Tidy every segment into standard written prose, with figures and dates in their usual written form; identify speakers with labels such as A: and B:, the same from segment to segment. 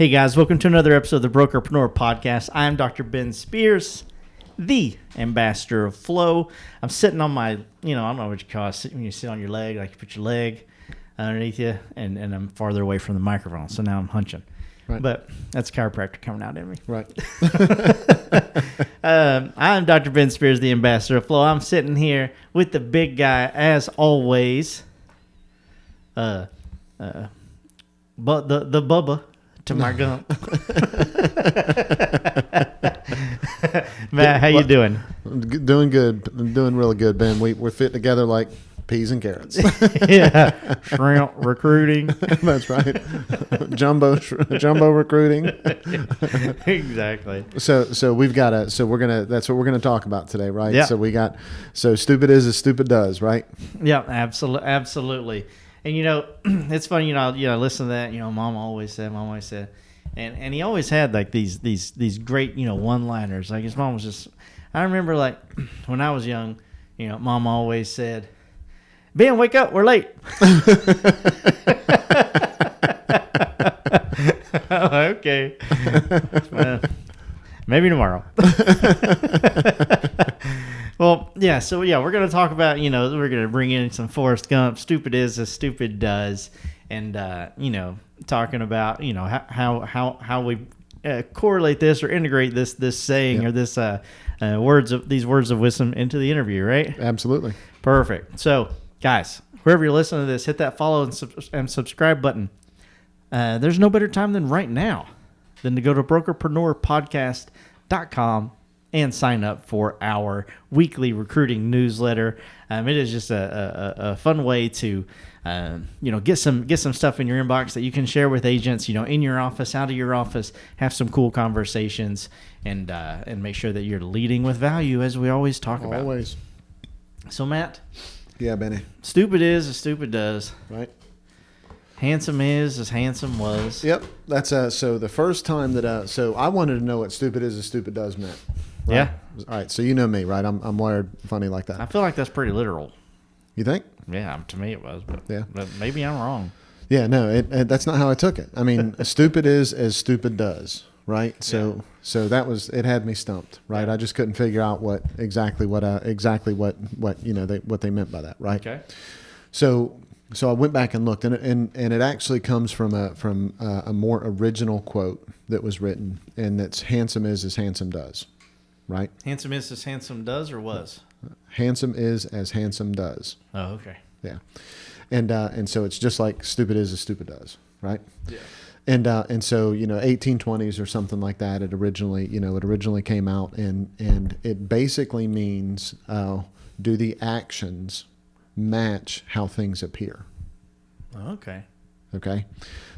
A: Hey guys, welcome to another episode of the Brokerpreneur Podcast. I'm Dr. Ben Spears, the ambassador of flow. I'm sitting on my, I don't know what you call it, when you sit on your leg, like you put your leg underneath you, and I'm farther away from the microphone, so now I'm hunching.
B: Right.
A: But that's chiropractor coming out in me.
B: Right.
A: I'm Dr. Ben Spears, the ambassador of flow. I'm sitting here with the big guy, as always. But the Bubba to my gump. Matt, how you doing?
B: Doing good. I'm doing really good, Ben. We're fit together like peas and carrots.
A: Yeah, shrimp recruiting.
B: That's right. Jumbo recruiting.
A: Exactly.
B: So we've got that's what we're gonna talk about today, right?
A: Yeah.
B: So stupid is as stupid does, right?
A: Yeah, absolutely. And it's funny, listen to that, Mom always said, and he always had like these great, one-liners. Like his mom was just, I remember like when I was young, Mom always said, Ben, wake up, we're late. Okay. Maybe tomorrow. Well, yeah. So we're going to talk about, we're going to bring in some Forrest Gump. Stupid is as stupid does, and talking about how we correlate this or integrate this saying or this these words of wisdom into the interview, right?
B: Absolutely.
A: Perfect. So, guys, wherever you're listening to this, hit that follow and subscribe button. There's no better time than right now than to go to brokerpreneurpodcast.com and sign up for our weekly recruiting newsletter. It is just a fun way to, get some stuff in your inbox that you can share with agents, in your office, out of your office, have some cool conversations, and make sure that you're leading with value, as we always talk about.
B: Always.
A: So, Matt.
B: Yeah, Benny.
A: Stupid is as stupid does.
B: Right.
A: Handsome is as handsome was.
B: Yep. That's so the first time that so I wanted to know what stupid is as stupid does meant. Right?
A: Yeah.
B: All right. So you know me, right? I'm wired funny like that.
A: I feel like that's pretty literal.
B: You think?
A: Yeah, to me it was, but
B: yeah,
A: but maybe I'm wrong.
B: Yeah, no, that's not how I took it. I mean, stupid is as stupid does, right? So that was, it had me stumped, right? I just couldn't figure out what they meant by that, right?
A: Okay.
B: So I went back and looked, and it actually comes from a more original quote that was written, and that's handsome is as handsome does, right?
A: Handsome is as handsome does or was?
B: Handsome is as handsome does.
A: Oh, okay.
B: Yeah. And so it's just like stupid is as stupid does, right?
A: Yeah.
B: And so 1820s or something like that. It originally came out, and it basically means do the actions match how things appear?
A: Okay.
B: Okay.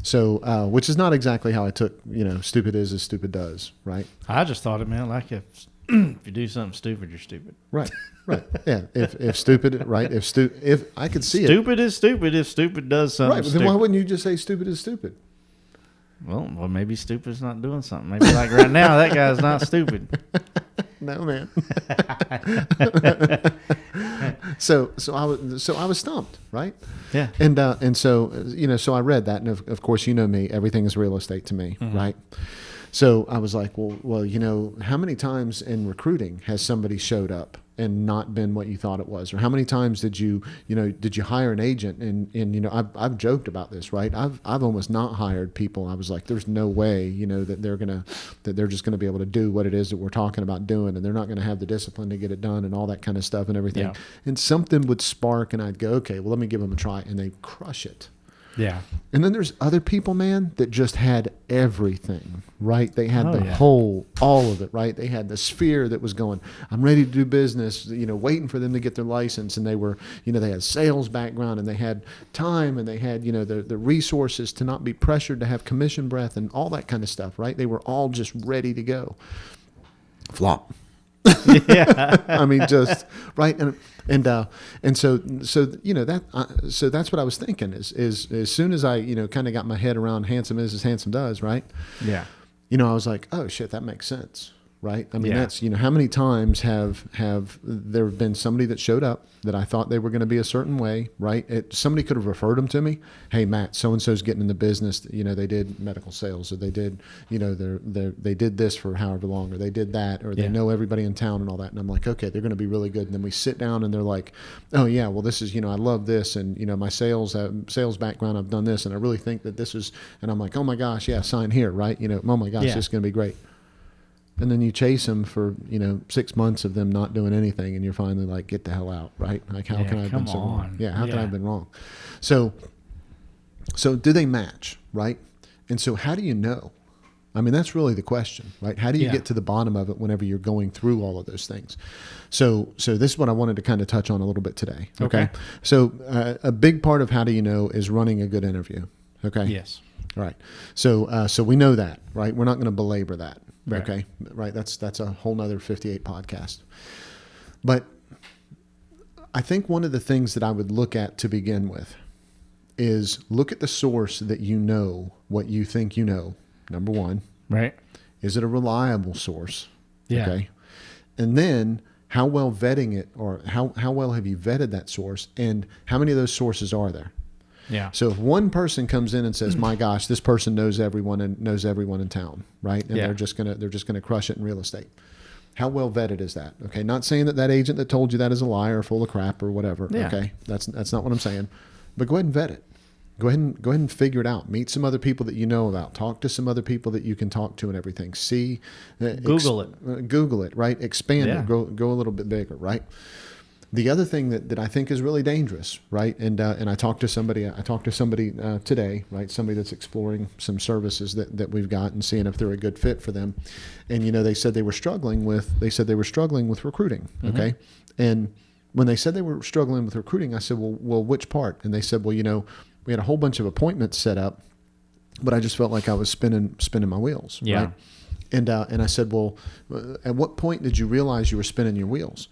B: So which is not exactly how I took stupid is as stupid does, right?
A: I just thought it meant like if you do something stupid, you're stupid.
B: Right. Right. Yeah. If stupid, right? If I could see
A: stupid is stupid if stupid does something.
B: Right. But then why wouldn't you just say stupid is stupid?
A: Well, maybe stupid's not doing something. Maybe like right now, that guy's not stupid.
B: No, man. So I was stumped, right?
A: Yeah.
B: And so so I read that, and of course me, everything is real estate to me,
A: mm-hmm.
B: right? So I was like, well, how many times in recruiting has somebody showed up and not been what you thought it was? Or how many times did you hire an agent and I've joked about this, right? I've almost not hired people. I was like, there's no way, that they're just gonna be able to do what it is that we're talking about doing, and they're not gonna have the discipline to get it done and all that kind of stuff and everything.
A: Yeah.
B: And something would spark, and I'd go, okay, well, let me give them a try, and they crush it.
A: Yeah.
B: And then there's other people, man, that just had everything, right? They had all of it, right? They had the sphere that was going, I'm ready to do business, waiting for them to get their license. And they were, they had sales background, and they had time, and they had, the resources to not be pressured to have commission breath and all that kind of stuff, right? They were all just ready to go. Flop.
A: Yeah.
B: I mean, just right. And so so that's what I was thinking is as soon as I kind of got my head around handsome is as handsome does, right?
A: Yeah.
B: I was like, oh shit, that makes sense, right? I mean, that's, how many times have there been somebody that showed up that I thought they were going to be a certain way, right? Somebody could have referred them to me. Hey, Matt, so-and-so's getting in the business. They did medical sales, or they did, they did this for however long, or they did that, or they know everybody in town and all that. And I'm like, okay, they're going to be really good. And then we sit down and they're like, oh yeah, well, this is, I love this. And, my sales background, I've done this. And I really think that this is, and I'm like, oh my gosh, yeah, sign here, right? Oh my gosh, this is going to be great. And then you chase them for, 6 months of them not doing anything, and you're finally like, get the hell out, right? Like, how can I have been so wrong? Yeah, how can I have been wrong? So do they match, right? And so how do you know? I mean, that's really the question, right? How do you get to the bottom of it whenever you're going through all of those things? So this is what I wanted to kind of touch on a little bit today. Okay. So a big part of how do you know is running a good interview. Okay.
A: Yes.
B: All right. So we know that, right? We're not going to belabor that.
A: Right.
B: Okay. Right. That's a whole nother 58 podcast. But I think one of the things that I would look at to begin with is look at the source that what you think number one.
A: Right.
B: Is it a reliable source?
A: Yeah.
B: Okay. And then how well vetting it, or how well have you vetted that source, and how many of those sources are there?
A: Yeah.
B: So if one person comes in and says, my gosh, this person knows everyone in town, right? And they're just gonna crush it in real estate. How well vetted is that? Okay. Not saying that agent that told you that is a liar, full of crap, or whatever. Yeah. Okay. That's not what I'm saying. But go ahead and vet it. Go ahead and figure it out. Meet some other people that you know about. Talk to some other people that you can talk to and everything. See,
A: Google it.
B: Google it, right? Expand it. Go a little bit bigger, right? The other thing that I think is really dangerous, right? And I talked to somebody today, right? Somebody that's exploring some services that we've got and seeing if they're a good fit for them. And they said they were struggling with recruiting. Mm-hmm. Okay. And when they said they were struggling with recruiting, I said, well, which part? And they said, well, we had a whole bunch of appointments set up, but I just felt like I was spinning my wheels.
A: Yeah.
B: Right? And I said, well, at what point did you realize you were spinning your wheels?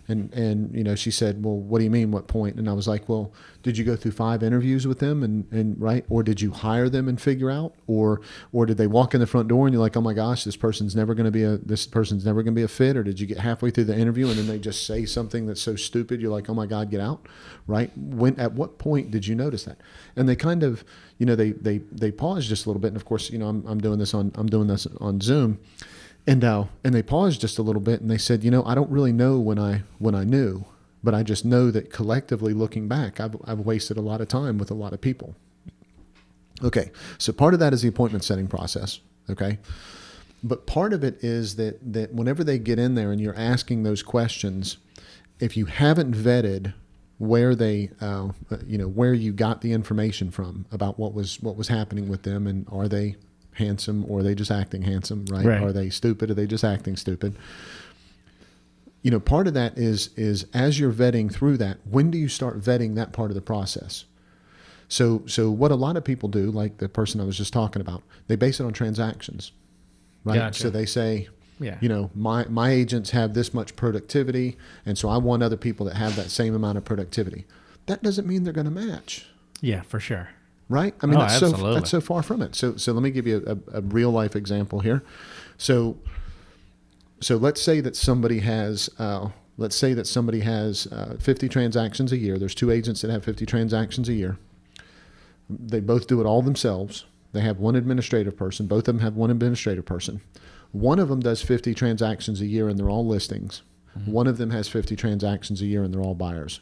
B: And she said, well, what do you mean, what point? And I was like, well, did you go through 5 interviews with them and right? Or did you hire them and figure out? Or did they walk in the front door and you're like, oh my gosh, this person's never going to be a fit? Or did you get halfway through the interview and then they just say something that's so stupid, you're like, oh my God, get out, right? At what point did you notice that? And they kind of, they paused just a little bit. And of course, I'm doing this on Zoom. And they paused just a little bit and they said, I don't really know when I knew, but I just know that collectively looking back, I've wasted a lot of time with a lot of people. Okay. So part of that is the appointment setting process. Okay. But part of it is that whenever they get in there and you're asking those questions, if you haven't vetted where they, where you got the information from about what was happening with them, and are they handsome, or are they just acting handsome, right? Are they stupid? Are they just acting stupid? Part of that is as you're vetting through that, when do you start vetting that part of the process? So what a lot of people do, like the person I was just talking about, they base it on transactions, right?
A: Gotcha.
B: So they say, my agents have this much productivity, and so I want other people that have that same amount of productivity. That doesn't mean they're going to match.
A: Yeah, for sure.
B: Right? I mean, that's
A: absolutely.
B: so far from it. So let me give you a real life example here. So let's say that somebody has 50 transactions a year. There's 2 agents that have 50 transactions a year. They both do it all themselves. They have one administrative person. Both of them have one administrative person. One of them does 50 transactions a year and they're all listings. Mm-hmm. One of them has 50 transactions a year and they're all buyers.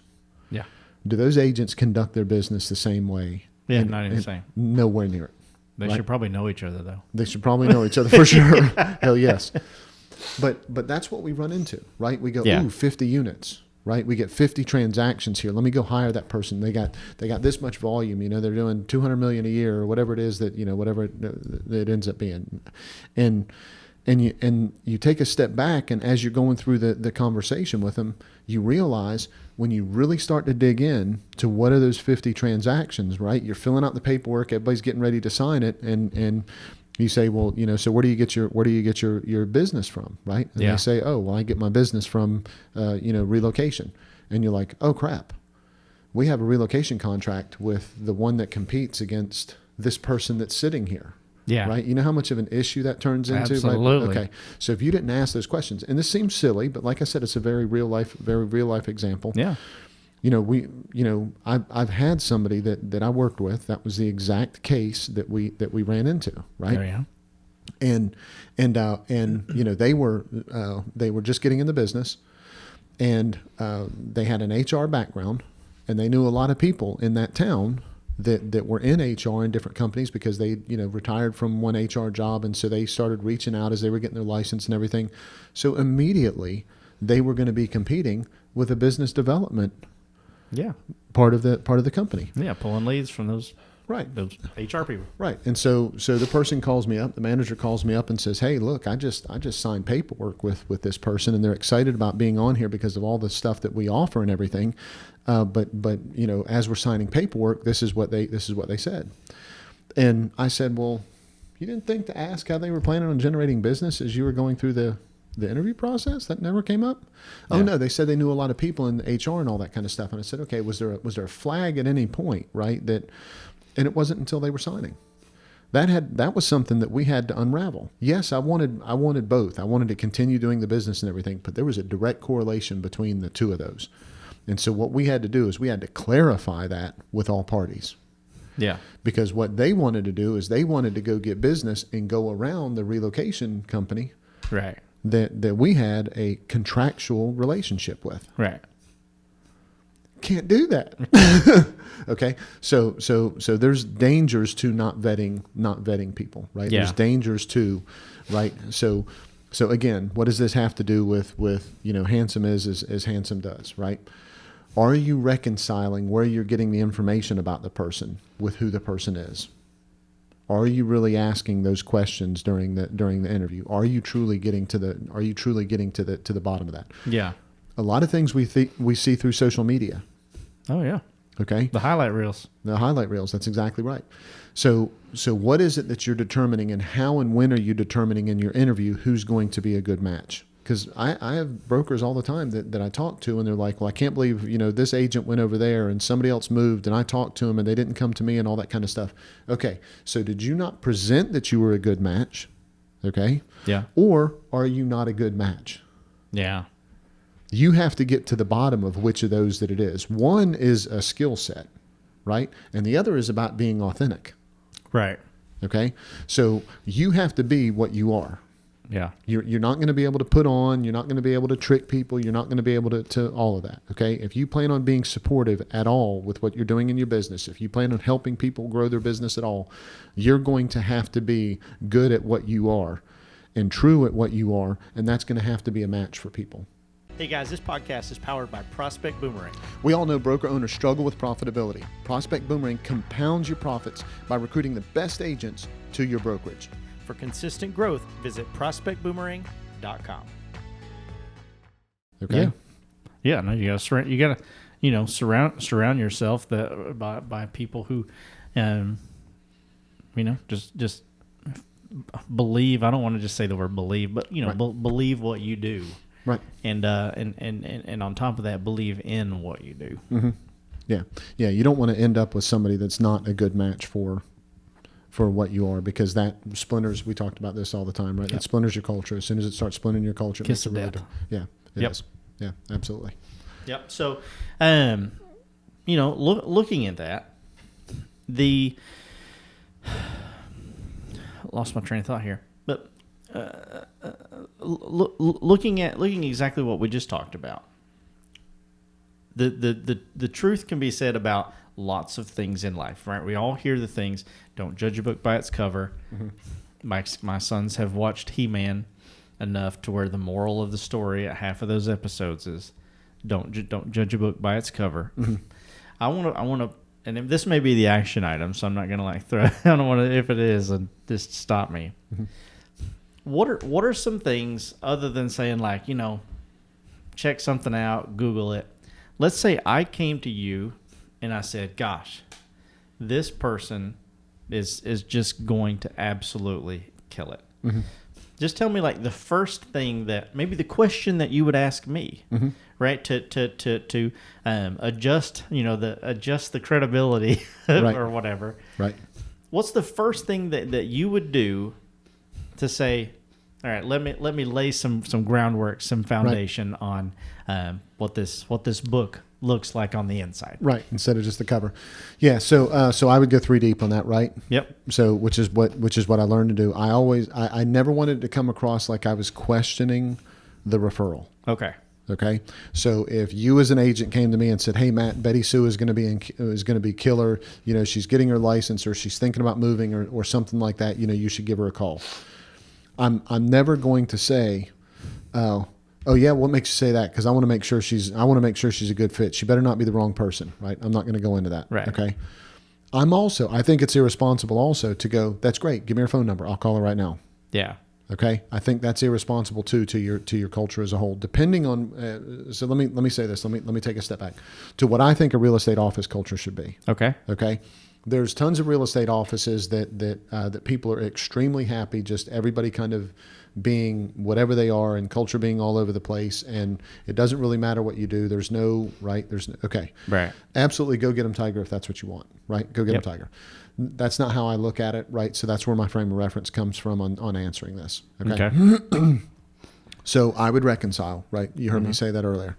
A: Yeah.
B: Do those agents conduct their business the same way?
A: Yeah, not even the same.
B: Nowhere near it.
A: They should probably know each other, though.
B: They should probably know each other for sure. Hell yes. But that's what we run into, right? We go, ooh, 50 units, right? We get 50 transactions here. Let me go hire that person. They got this much volume. They're doing 200 million a year, or whatever it is that whatever it ends up being, and you take a step back, and as you're going through the conversation with them, you realize when you really start to dig in to what are those 50 transactions, right? You're filling out the paperwork, everybody's getting ready to sign it, and you say, well, so where do you get your business from, right? And they say, oh, well, I get my business from relocation. And you're like, oh crap, we have a relocation contract with the one that competes against this person that's sitting here.
A: Yeah.
B: Right. You know how much of an issue that turns into?
A: Absolutely.
B: Right? Okay. So if you didn't ask those questions, and this seems silly, but like I said, it's a very real life example.
A: Yeah.
B: I've had somebody that I worked with, that was the exact case that we ran into. Right.
A: Oh, yeah.
B: And they were just getting in the business, and they had an HR background, and they knew a lot of people in that town that were in HR in different companies, because they, retired from one HR job. And so they started reaching out as they were getting their license and everything. So immediately they were going to be competing with a business development part of the company.
A: Yeah. Pulling leads from those HR people.
B: Right. And so the person calls me up, the manager calls me up and says, "Hey, look, I just signed paperwork with this person, and they're excited about being on here because of all the stuff that we offer and everything. But as we're signing paperwork, this is what they said." And I said, "Well, you didn't think to ask how they were planning on generating business as you were going through the interview process? That never came up?" Yeah. "Oh no, they said they knew a lot of people in HR and all that kind of stuff." And I said, "Okay, was there a flag at any point, right?" And it wasn't until they were signing. That was something that we had to unravel. Yes, I wanted both. I wanted to continue doing the business and everything, but there was a direct correlation between the two of those. And so what we had to do is we had to clarify that with all parties.
A: Yeah.
B: Because what they wanted to do is they wanted to go get business and go around the relocation company,
A: right,
B: that we had a contractual relationship with.
A: Right.
B: Can't do that. Okay. So there's dangers to not vetting people, right?
A: Yeah.
B: There's dangers to, right? So again, what does this have to do with handsome is as handsome does, right? Are you reconciling where you're getting the information about the person with who the person is? Are you really asking those questions during the interview? Are you truly getting to the bottom of that?
A: Yeah.
B: A lot of things we see through social media.
A: Oh yeah.
B: Okay.
A: The highlight reels.
B: That's exactly right. So what is it that you're determining, and how and when are you determining in your interview who's going to be a good match? Because I have brokers all the time that I talk to, and they're like, "Well, I can't believe, this agent went over there and somebody else moved, and I talked to them and they didn't come to me," and all that kind of stuff. Okay. So did you not present that you were a good match? Okay.
A: Yeah.
B: Or are you not a good match?
A: Yeah.
B: You have to get to the bottom of which of those that it is. One is a skill set, right? And the other is about being authentic.
A: Right.
B: Okay. So you have to be what you are.
A: Yeah.
B: You're not going to be able to put on, you're not going to be able to trick people. You're not going to be able to all of that. Okay. If you plan on being supportive at all with what you're doing in your business, if you plan on helping people grow their business at all, you're going to have to be good at what you are and true at what you are. And that's going to have to be a match for people.
A: Hey guys, this podcast is powered by Prospect Boomerang.
B: We all know broker owners struggle with profitability. Prospect Boomerang compounds your profits by recruiting the best agents to your brokerage.
A: For consistent growth, visit prospectboomerang.com.
B: Okay.
A: Yeah. No, you gotta surround yourself by people who, just believe. I don't want to just say the word believe, but
B: right.
A: Believe what you do.
B: Right.
A: And on top of that, believe in what you do.
B: Mm-hmm. Yeah. Yeah. You don't want to end up with somebody that's not a good match for what you are, because that splinters, we talked about this all the time, right?
A: Yep.
B: That splinters your culture. As soon as it starts splintering your culture,
A: Kiss of death.
B: Yeah. It is. Yeah, absolutely.
A: Yep. So, looking at that, lost my train of thought here, but looking exactly what we just talked about, the truth can be said about lots of things in life, right? We all hear the things, don't judge a book by its cover. Mm-hmm. My sons have watched He-Man enough to where the moral of the story at half of those episodes is don't judge a book by its cover. Mm-hmm. I want to, and this may be the action item, so I'm not gonna throw. I don't want to. If it is, and just stop me. Mm-hmm. What are some things other than saying check something out, Google it? Let's say I came to you and I said, "Gosh, this person is just going to absolutely kill it." Mm-hmm. Just tell me the first thing that maybe the question that you would ask me, mm-hmm. right? To adjust, adjust the credibility
B: right.
A: or whatever.
B: Right.
A: what's the first thing that you would do to say, all right, let me lay some groundwork, some foundation on what this book looks like on the inside.
B: Right, instead of just the cover. Yeah, so I would go 3 deep on that, right?
A: Yep.
B: So which is what I learned to do. I never wanted to come across like I was questioning the referral. Okay. So if you as an agent came to me and said, "Hey Matt, Betty Sue is going to be killer. You know, she's getting her license or she's thinking about moving or something like that. You know, you should give her a call." I'm never going to say, "Oh yeah, what makes you say that?" Because I want to make sure she's a good fit. She better not be the wrong person, right? I'm not going to go into that.
A: Right.
B: Okay. I think it's irresponsible also to go, "That's great. Give me her phone number. I'll call her right now."
A: Yeah.
B: Okay. I think that's irresponsible too to your culture as a whole. Depending on, so let me say this. Let me take a step back to what I think a real estate office culture should be.
A: Okay.
B: Okay. There's tons of real estate offices that people are extremely happy, just everybody kind of being whatever they are and culture being all over the place. And it doesn't really matter what you do. Okay.
A: Right.
B: Absolutely. Go get them Tiger if that's what you want, right? Go get them Tiger. That's not how I look at it, right? So that's where my frame of reference comes from on answering this. Okay. So I would reconcile, right? You heard me say that earlier.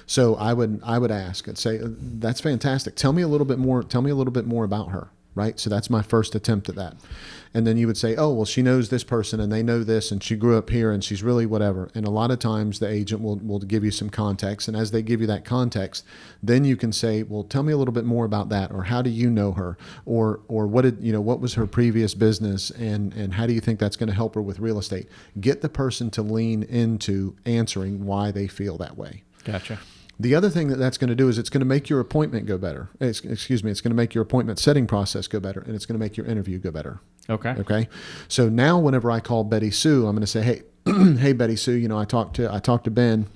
B: So I would ask and say, "That's fantastic. Tell me a little bit more about her." Right. So that's my first attempt at that. And then you would say, "Oh, well, she knows this person and they know this and she grew up here and she's really whatever." And a lot of times the agent will give you some context. And as they give you that context, then you can say, "Well, tell me a little bit more about that." Or how do you know her? Or what was her previous business and how do you think that's going to help her with real estate? Get the person to lean into answering why they feel that way.
A: Gotcha.
B: The other thing that's going to do is it's going to make your appointment go better. It's going to make your appointment setting process go better, and it's going to make your interview go better. Okay. So now whenever I call Betty Sue, I'm going to say, "Hey, hey Betty Sue, you know, I talked to Ben.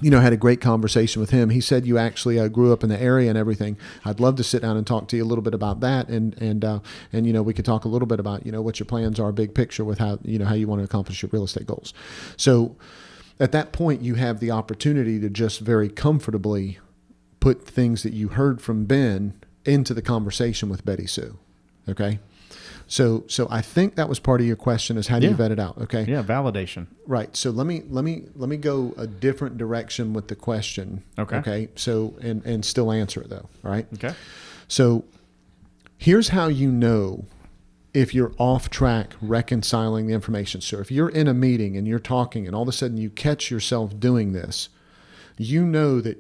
B: You know, had a great conversation with him. He said you actually grew up in the area and everything. I'd love to sit down and talk to you a little bit about that, and you know, we could talk a little bit about, you know, what your plans are, big picture with how you want to accomplish your real estate goals." So at that point, you have the opportunity to just very comfortably put things that you heard from Ben into the conversation with Betty Sue. Okay. So I think that was part of your question is how do you vet it out? Okay.
A: Yeah. Validation.
B: Right. So let me go a different direction with the question.
A: Okay.
B: Okay. So, and still answer it though. All right.
A: Okay.
B: So here's how you know if you're off track reconciling the information. So if you're in a meeting and you're talking and all of a sudden you catch yourself doing this, you know that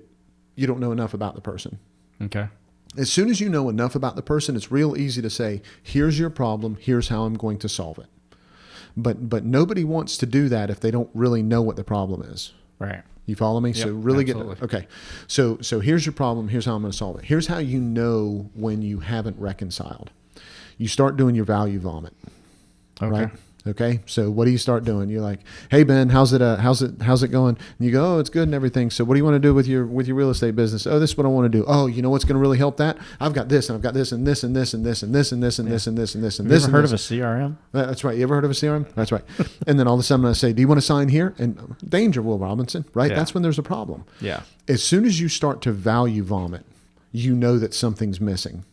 B: you don't know enough about the person.
A: Okay.
B: As soon as you know enough about the person, it's real easy to say, "Here's your problem. Here's how I'm going to solve it." But nobody wants to do that if they don't really know what the problem is.
A: Right.
B: You follow me?
A: Yep,
B: So really
A: absolutely.
B: okay. So here's your problem. Here's how I'm going to solve it. Here's how you know when you haven't reconciled. You start doing your value vomit.
A: Okay.
B: Right? Okay. So what do you start doing? You're like, "Hey Ben, how's it going?" And you go, "Oh, it's good and everything. So what do you want to do with your real estate business?" "Oh, this is what I want to do." "Oh, you know what's going to really help that? I've got this and I've got this and this and this and this and this and this and this and this and this and this."
A: Have you ever heard of a CRM?
B: That's right. You ever heard of a CRM? That's right. And then all of a sudden I say, "Do you want to sign here?" And danger, Will Robinson, right?
A: Yeah.
B: That's when there's a problem.
A: Yeah.
B: As soon as you start to value vomit, you know that something's missing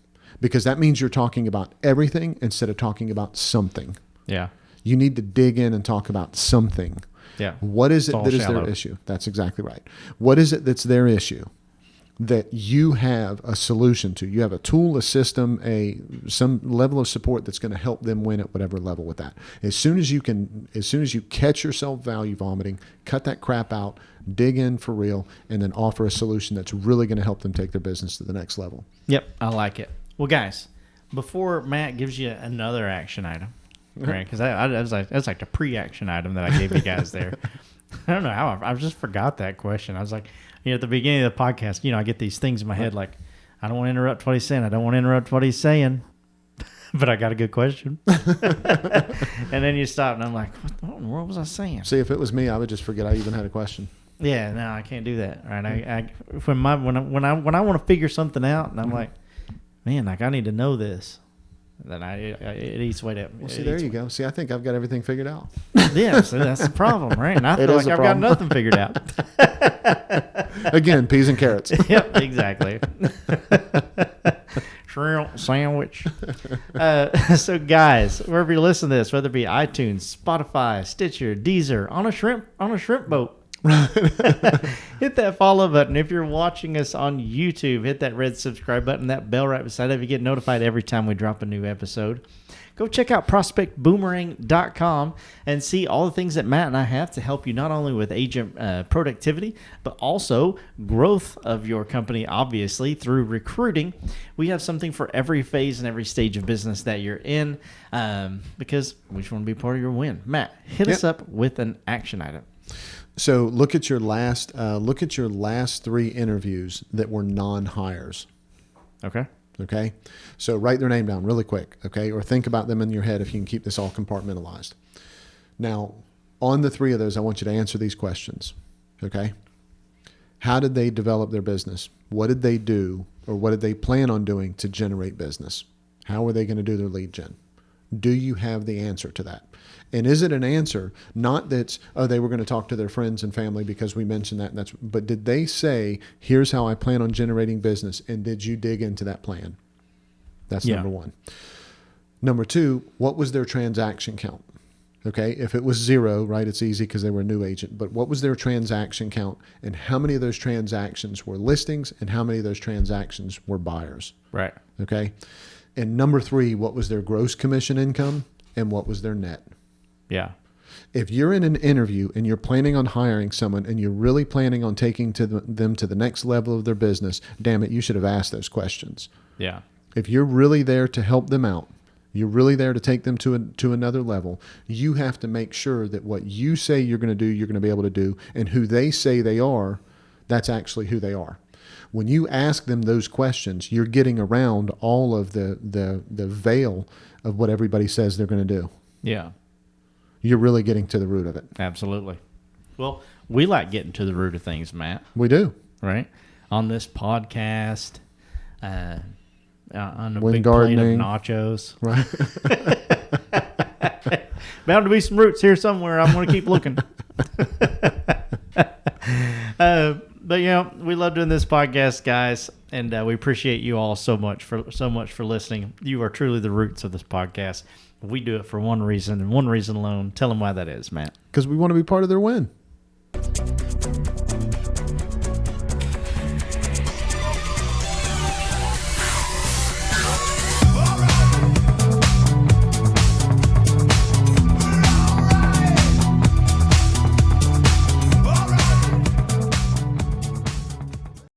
B: because that means you're talking about everything instead of talking about something.
A: Yeah.
B: You need to dig in and talk about something.
A: Yeah.
B: What is it
A: all
B: that is
A: shallow.
B: their issue? That's exactly right. What is it that's their issue that you have a solution to? You have a tool, a system, some level of support that's going to help them win at whatever level with that. As soon as you catch yourself value vomiting, cut that crap out, dig in for real, and then offer a solution that's really going to help them take their business to the next level.
A: Yep. I like it. Well, guys, before Matt gives you another action item, right? Because that's like the pre-action item that I gave you guys there. I don't know how I just forgot that question. I was like, at the beginning of the podcast, I get these things in my head like, I don't want to interrupt what he's saying. I don't want to interrupt what he's saying, but I got a good question. And then you stop, and I'm like, what in the world was I saying?
B: See, if it was me, I would just forget I even had a question.
A: Yeah, no, I can't do that. Right? When I want to figure something out, and I'm like, man, like I need to know this. Then it eats way up.
B: Well, see, there you go. See, I think I've got everything figured out.
A: Yeah, so that's the problem, right? And I feel like I've got nothing figured out.
B: Again, peas and carrots.
A: Yep, exactly. shrimp sandwich. So guys, wherever you listen to this, whether it be iTunes, Spotify, Stitcher, Deezer, on a shrimp boat, hit that follow button. If you're watching us on YouTube, hit that red subscribe button, that bell right beside it. You get notified every time we drop a new episode. Go check out prospectboomerang.com and see all the things that Matt and I have to help you not only with agent productivity, but also growth of your company, obviously, through recruiting. We have something for every phase and every stage of business that you're in, because we just want to be part of your win. Matt, hit us up with an action item.
B: So look at your last 3 interviews that were non-hires. Okay. So write their name down really quick. Okay. Or think about them in your head if you can keep this all compartmentalized. Now, on the 3 of those, I want you to answer these questions. Okay. How did they develop their business? What did they do, or what did they plan on doing to generate business? How are they going to do their lead gen? Do you have the answer to that? And is it an answer, not that, they were going to talk to their friends and family because we mentioned that, but did they say, here's how I plan on generating business, and did you dig into that plan? That's number 1. Number 2, what was their transaction count? Okay, if it was 0, right, it's easy because they were a new agent, but what was their transaction count, and how many of those transactions were listings, and how many of those transactions were buyers?
A: Right.
B: Okay. And number 3, what was their gross commission income, and what was their net?
A: Yeah.
B: If you're in an interview and you're planning on hiring someone and you're really planning on taking them to the next level of their business, damn it, you should have asked those questions.
A: Yeah.
B: If you're really there to help them out, you're really there to take them to another level, you have to make sure that what you say you're going to do, you're going to be able to do, and who they say they are, that's actually who they are. When you ask them those questions, you're getting around all of the veil of what everybody says they're going to do.
A: Yeah.
B: You're really getting to the root of it.
A: Absolutely. Well, we like getting to the root of things, Matt.
B: We do.
A: Right? On this podcast, on a
B: Wind
A: big
B: gardening.
A: plate of nachos.
B: Right.
A: Bound to be some roots here somewhere. I'm going to keep looking. But, we love doing this podcast, guys, and we appreciate you all so much for listening. You are truly the roots of this podcast. We do it for one reason and one reason alone. Tell them why that is, Matt.
B: Because we want to be part of their win.